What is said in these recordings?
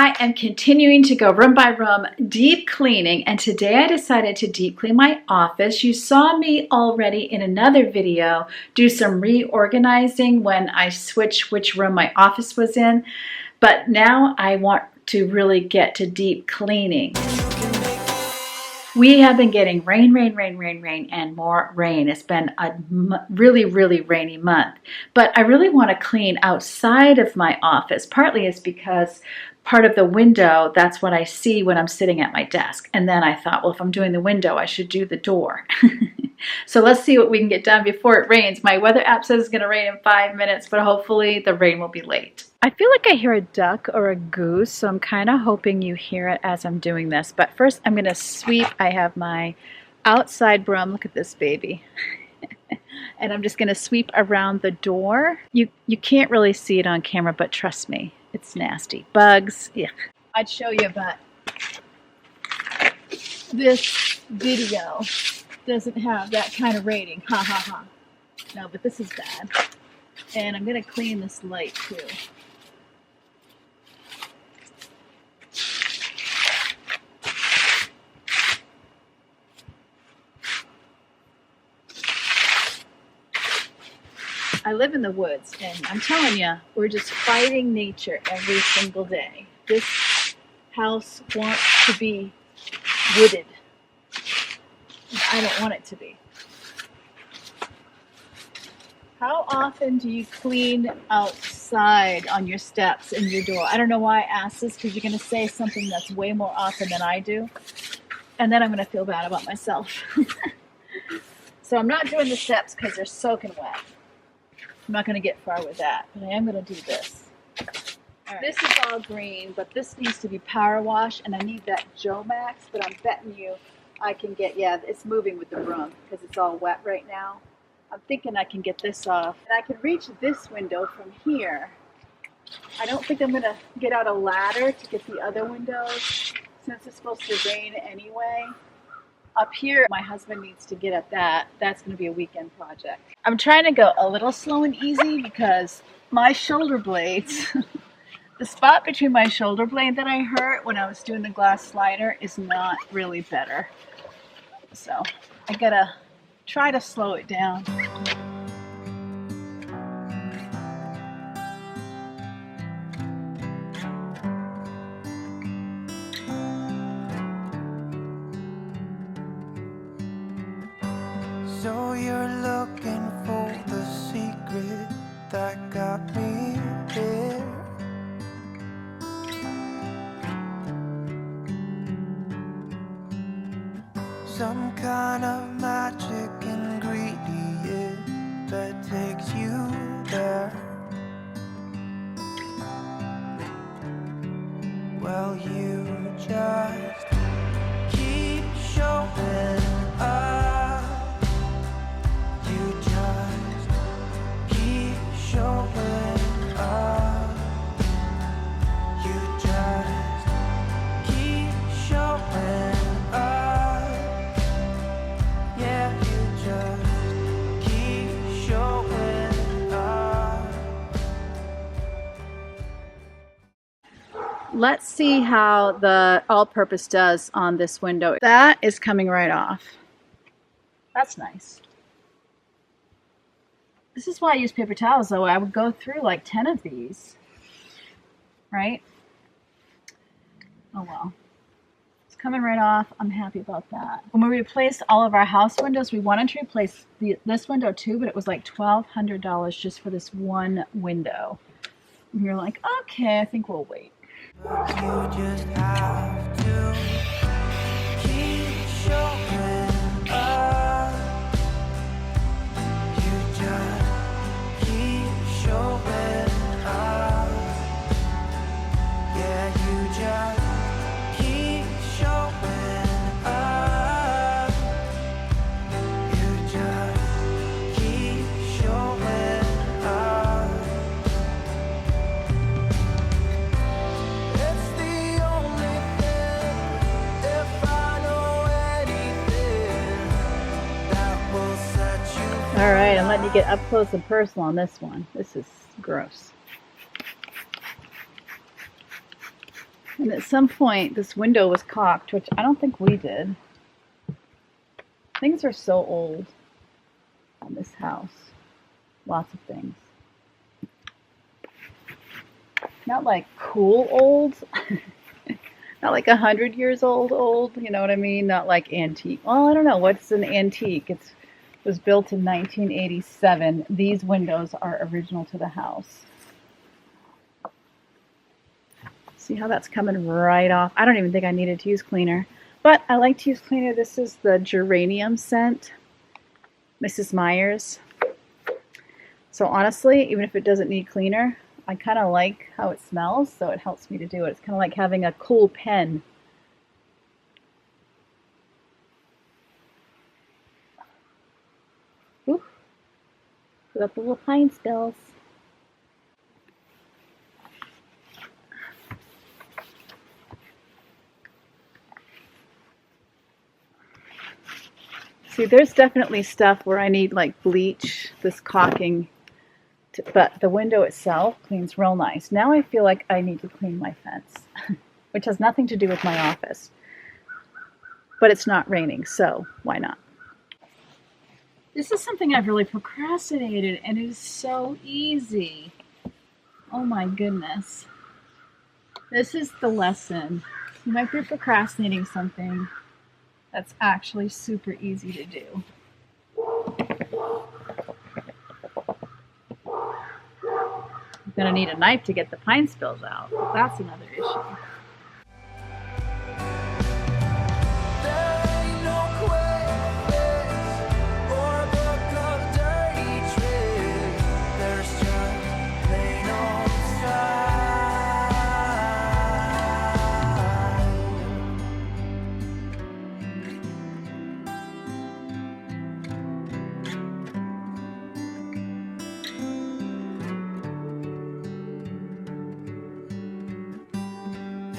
I am continuing to go room by room deep cleaning, and today I decided to deep clean my office. You saw me already in another video do some reorganizing when I switched which room my office was in, but now I want to really get to deep cleaning. We have been getting rain, and more rain. It's been a really rainy month. But I really want to clean outside of my office. Partly it's because part of the window, that's what I see when I'm sitting at my desk. And then I thought, well, if I'm doing the window, I should do the door. So let's see what we can get done before it rains. My weather app says it's going to rain in 5 minutes, but hopefully the rain will be late. I feel like I hear a duck or a goose, so I'm kind of hoping you hear it as I'm doing this. But first I'm going to sweep. I have my outside broom. Look at this baby. And I'm just going to sweep around the door. You can't really see it on camera, but trust me, it's nasty. Bugs, yeah. I'd show you, but this video doesn't have that kind of rating. Ha ha ha. No, but this is bad. And I'm going to clean this light too. I live in the woods, and I'm telling you, we're just fighting nature every single day. This house wants to be wooded. I don't want it to be. How often do you clean outside on your steps and your door? I don't know why I asked this, because you're going to say something that's way more often than I do. And then I'm going to feel bad about myself. So I'm not doing the steps because they're soaking wet. I'm not going to get far with that, but I am going to do this. All right. This is all green, but this needs to be power wash, and I need that Joe Max, but I'm betting you I can get, yeah, it's moving with the broom because it's all wet right now. I'm thinking I can get this off, and I can reach this window from here. I don't think I'm going to get out a ladder to get the other windows since it's supposed to rain anyway. Up here, my husband needs to get at that. That's going to be a weekend project. I'm trying to go a little slow and easy because my shoulder blades, the spot between my shoulder blade that I hurt when I was doing the glass slider is not really better. So I gotta try to slow it down. So you're looking for the secret that got me here. Some kind of magic ingredient that takes you there. Well, you just keep showing up. You just keep showing up. You just keep showing up. Yeah, you just keep showing up. Let's see how the all-purpose does on this window. That is coming right off. That's nice. This is why I use paper towels, though. I would go through like 10 of these, right? Oh well. It's coming right off. I'm happy about that. When we replaced all of our house windows, we wanted to replace this window too, but it was like $1,200 just for this one window. And you're like, okay, I think we'll wait. You just have to keep showing up. You just keep showing up. Yeah, you just keep showing up. You just keep showing up. It's the only thing, if I know anything, that will set you free. All right, I'm letting you get up close and personal on this one. This is gross. And at some point, this window was caulked, which I don't think we did. Things are so old on this house. Lots of things. Not like cool old. Not like 100 years old, you know what I mean? Not like antique. Well, I don't know. What's an antique? It was built in 1987. These windows are original to the house. See how that's coming right off? I don't even think I needed to use cleaner, but I like to use cleaner. This is the geranium scent, Mrs. Meyer's. So honestly, even if it doesn't need cleaner, I kind of like how it smells, so it helps me to do it. It's kind of like having a cool pen. Ooh, put up the little pine spills. See, there's definitely stuff where I need like bleach, this caulking, but the window itself cleans real nice. Now I feel like I need to clean my fence, which has nothing to do with my office. But it's not raining, so why not? This is something I've really procrastinated, and it is so easy. Oh my goodness. This is the lesson. You might be procrastinating something that's actually super easy to do. I'm gonna need a knife to get the pine spills out. That's another issue.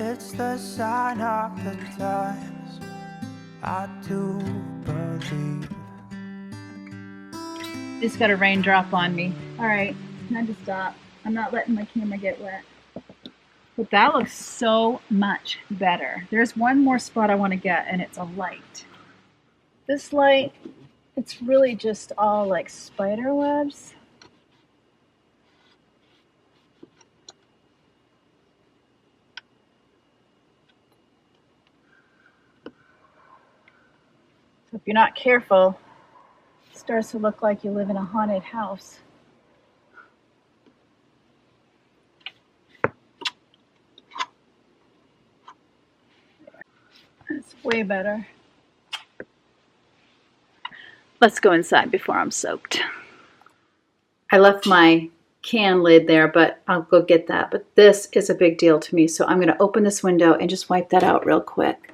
It's the sign of the times, I do believe. Just got a raindrop on me. All right, time to stop. I'm not letting my camera get wet. But that looks so much better. There's one more spot I want to get, and it's a light. This light, it's really just all like spider webs. So if you're not careful, it starts to look like you live in a haunted house. It's way better. Let's go inside before I'm soaked. I left my can lid there, but I'll go get that. But this is a big deal to me, so I'm going to open this window and just wipe that out real quick.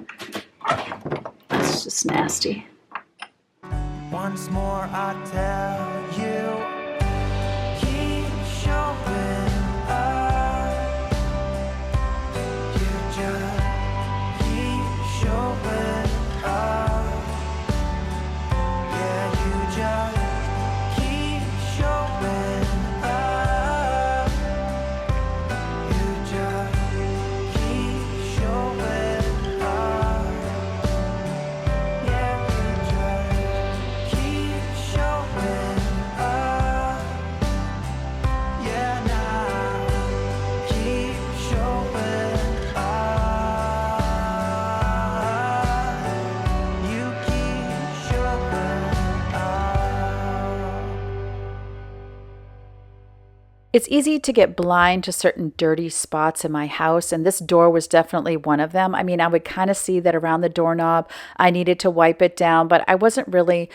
It's just nasty. Once more I tell you, keep showing up. You just keep showing up. Yeah, you just keep showing up. You just keep showing up. Yeah, you just keep showing up. Yeah, now keep showing up. You keep showing up. It's easy to get blind to certain dirty spots in my house, and this door was definitely one of them. I mean, I would kind of see that around the doorknob, I needed to wipe it down, but I wasn't really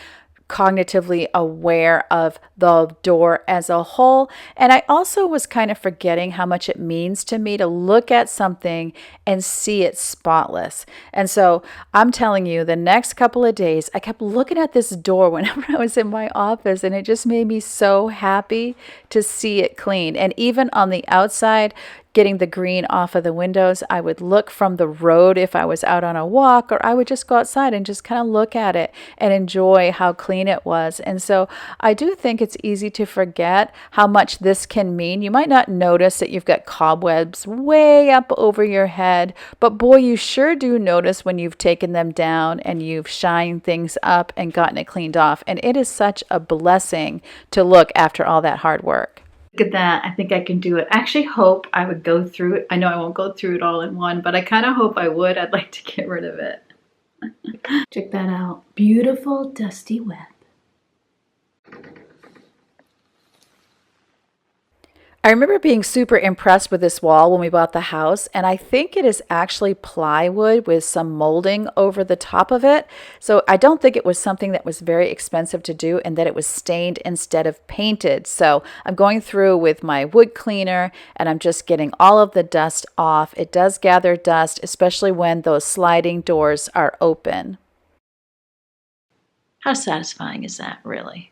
cognitively aware of the door as a whole. And I also was kind of forgetting how much it means to me to look at something and see it spotless. And so I'm telling you, the next couple of days, I kept looking at this door whenever I was in my office, and it just made me so happy to see it clean. And even on the outside, getting the green off of the windows. I would look from the road if I was out on a walk, or I would just go outside and just kind of look at it and enjoy how clean it was. And so I do think it's easy to forget how much this can mean. You might not notice that you've got cobwebs way up over your head, but boy, you sure do notice when you've taken them down and you've shined things up and gotten it cleaned off. And it is such a blessing to look after all that hard work. Look at that. I think I can do it. I actually hope I would go through it. I know I won't go through it all in one, but I kind of hope I would. I'd like to get rid of it. Check that out. Beautiful dusty web. I remember being super impressed with this wall when we bought the house, and I think it is actually plywood with some molding over the top of it. So I don't think it was something that was very expensive to do, and that it was stained instead of painted. So I'm going through with my wood cleaner and I'm just getting all of the dust off. It does gather dust, especially when those sliding doors are open. How satisfying is that, really?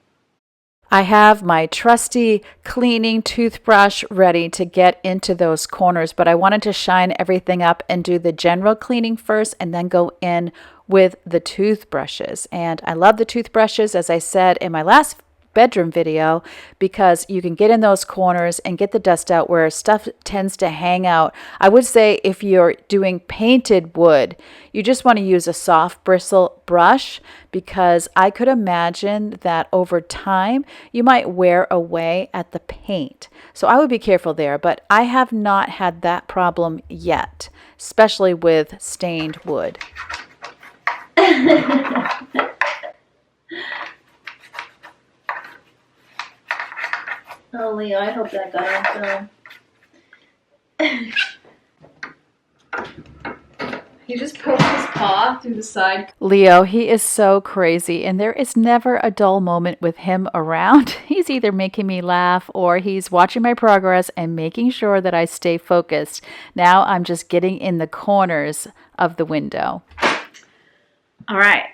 I have my trusty cleaning toothbrush ready to get into those corners, but I wanted to shine everything up and do the general cleaning first and then go in with the toothbrushes. And I love the toothbrushes, as I said in my last bedroom video, because you can get in those corners and get the dust out where stuff tends to hang out. I would say if you're doing painted wood, you just want to use a soft bristle brush, because I could imagine that over time you might wear away at the paint. So I would be careful there, but I have not had that problem yet, especially with stained wood. Oh, Leo, I hope that got on film. He just poked his paw through the side. Leo, he is so crazy, and there is never a dull moment with him around. He's either making me laugh or he's watching my progress and making sure that I stay focused. Now I'm just getting in the corners of the window. All right.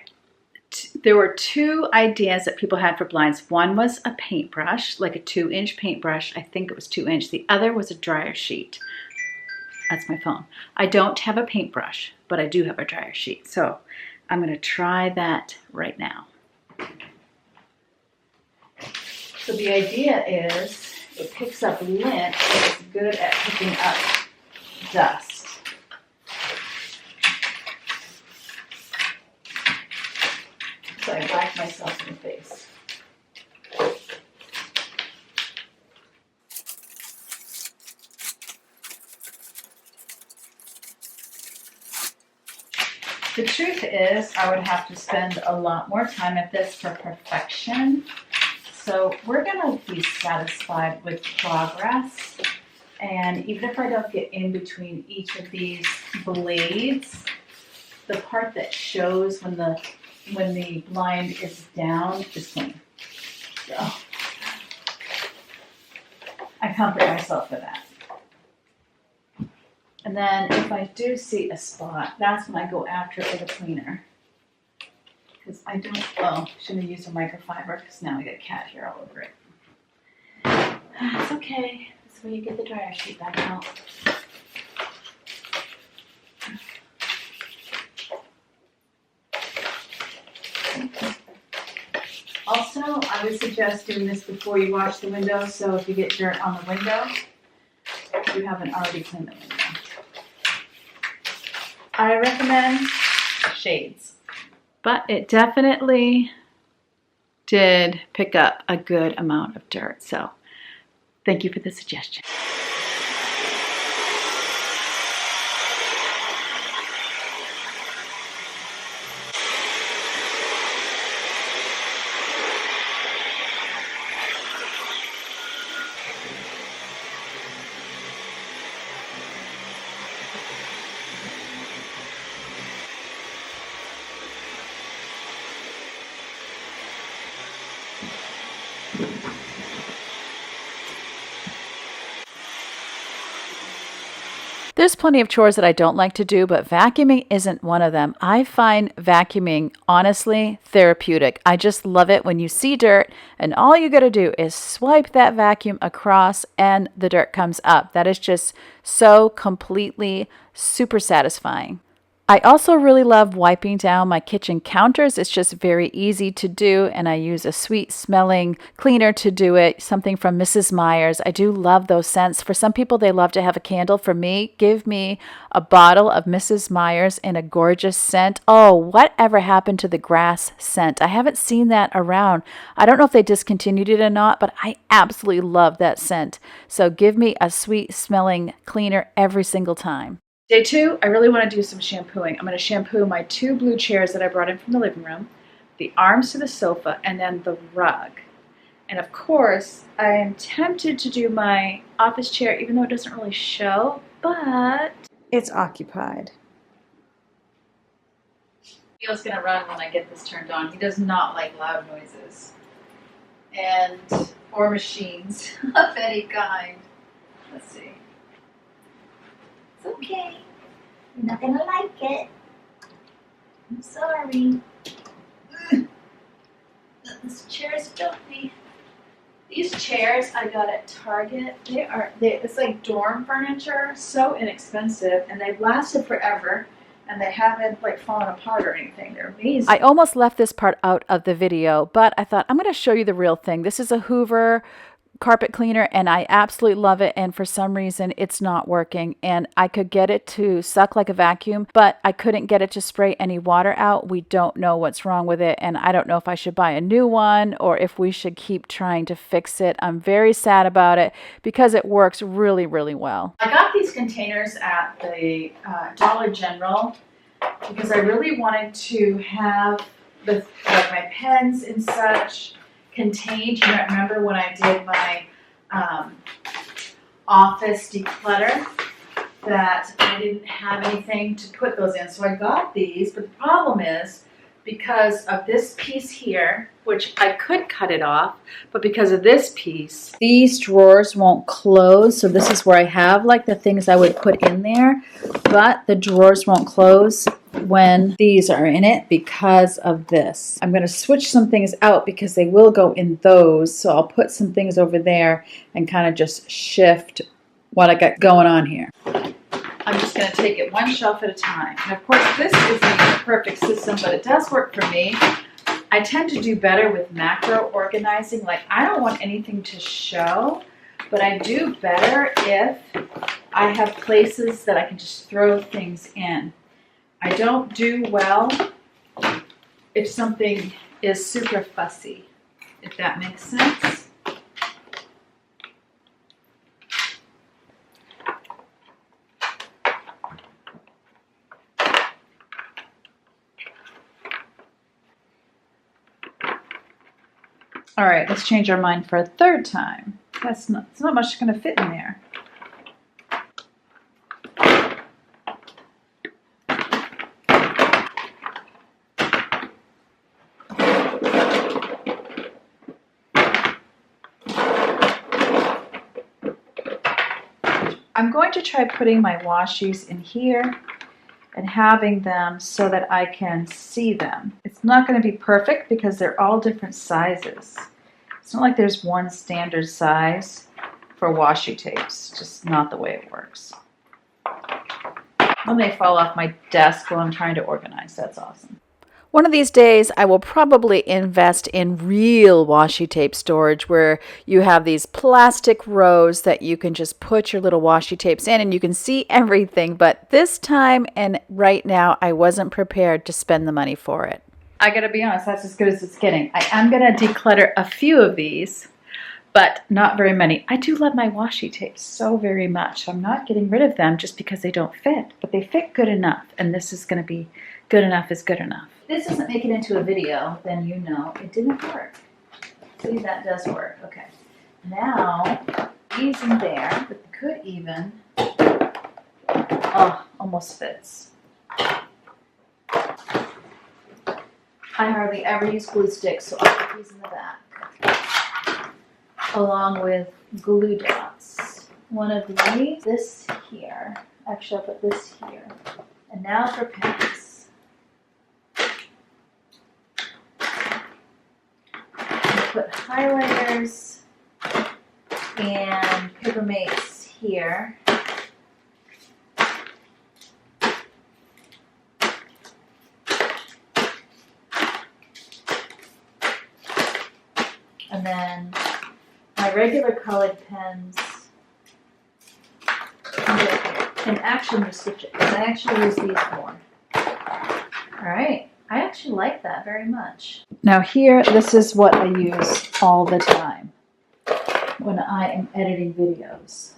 There were two ideas that people had for blinds. One was a paintbrush, like a 2-inch paintbrush. I think it was 2-inch. The other was a dryer sheet. That's my phone. I don't have a paintbrush, but I do have a dryer sheet. So I'm going to try that right now. So the idea is it picks up lint, and it's good at picking up dust. So I whacked myself in the face. The truth is, I would have to spend a lot more time at this for perfection. So we're going to be satisfied with progress. And even if I don't get in between each of these blades, the part that shows when the blind is down is clean. So I comfort myself for that. And then if I do see a spot, that's when I go after it with a cleaner. Because I don't, shouldn't have used a microfiber because now I got a cat hair all over it. It's okay. That's where you get the dryer sheet back out. Also, I would suggest doing this before you wash the window, so if you get dirt on the window, you haven't already cleaned the window. I recommend shades, but it definitely did pick up a good amount of dirt, so thank you for the suggestion. There's plenty of chores that I don't like to do, but vacuuming isn't one of them. I find vacuuming honestly therapeutic. I just love it when you see dirt and all you got to do is swipe that vacuum across and the dirt comes up. That is just so completely super satisfying. I also really love wiping down my kitchen counters. It's just very easy to do, and I use a sweet smelling cleaner to do it, something from Mrs. Meyer's. I do love those scents. For some people, they love to have a candle. For me, give me a bottle of Mrs. Meyer's in a gorgeous scent. Oh, whatever happened to the grass scent? I haven't seen that around. I don't know if they discontinued it or not, but I absolutely love that scent. So give me a sweet smelling cleaner every single time. Day 2, I really want to do some shampooing. I'm going to shampoo my 2 blue chairs that I brought in from the living room, the arms to the sofa, and then the rug. And of course, I am tempted to do my office chair, even though it doesn't really show, but it's occupied. Neil's going to run when I get this turned on. He does not like loud noises or machines of any kind. Let's see. It's okay. You're not gonna like it. I'm sorry. This chair is filthy. These chairs I got at Target. It's like dorm furniture, so inexpensive, and they've lasted forever, and they haven't like fallen apart or anything. They're amazing. I almost left this part out of the video, but I thought I'm going to show you the real thing. This is a Hoover carpet cleaner and I absolutely love it, and for some reason it's not working, and I could get it to suck like a vacuum, but I couldn't get it to spray any water out. We don't know what's wrong with it, and I don't know if I should buy a new one or if we should keep trying to fix it. I'm very sad about it because it works really, really well. I got these containers at the Dollar General because I really wanted to have my pens and such contained. You might remember when I did my office declutter that I didn't have anything to put those in. So I got these, but the problem is because of this piece here, which I could cut it off, but because of this piece, these drawers won't close. So this is where I have like the things I would put in there, but the drawers won't close when these are in it because of this. I'm going to switch some things out because they will go in those. So I'll put some things over there and kind of just shift what I got going on here. I'm just going to take it one shelf at a time. And of course, this isn't a perfect system, but it does work for me. I tend to do better with macro organizing. Like, I don't want anything to show, but I do better if I have places that I can just throw things in. I don't do well if something is super fussy, if that makes sense. All right, let's change our mind for a third time. It's not much going to fit in there. I'm going to try putting my washies in here and having them so that I can see them. It's not going to be perfect because they're all different sizes. It's not like there's one standard size for washi tapes. It's just not the way it works. When they fall off my desk while I'm trying to organize, that's awesome. One of these days, I will probably invest in real washi tape storage where you have these plastic rows that you can just put your little washi tapes in and you can see everything. But this time and right now, I wasn't prepared to spend the money for it. I gotta be honest, that's as good as it's getting. I am gonna declutter a few of these, but not very many. I do love my washi tapes so very much. I'm not getting rid of them just because they don't fit, but they fit good enough. And this is gonna be good enough is good enough. If this doesn't make it into a video, then you know it didn't work. See, that does work. Okay. Now, these in there, but could even, oh, almost fits. I hardly ever use glue sticks, so I'll put these in the back. Along with glue dots. One of these, this here, Actually, I'll put this here. And now for pens. I'll put highlighters and paper mates here. And then my regular colored pens. And actually, I'm going to switch it because I actually use these more. All right. I actually like that very much. Now here, this is what I use all the time when I am editing videos.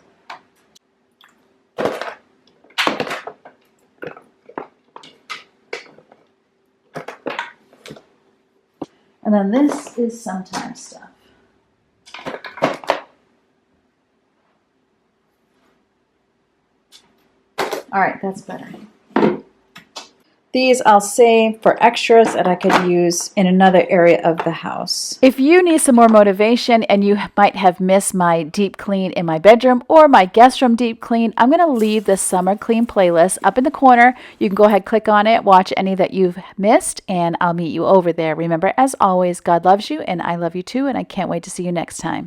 And then this is sometimes stuff. All right, that's better. These I'll save for extras that I could use in another area of the house. If you need some more motivation and you might have missed my deep clean in my bedroom or my guest room deep clean, I'm going to leave the summer clean playlist up in the corner. You can go ahead, click on it, watch any that you've missed, and I'll meet you over there. Remember, as always, God loves you and I love you too, and I can't wait to see you next time.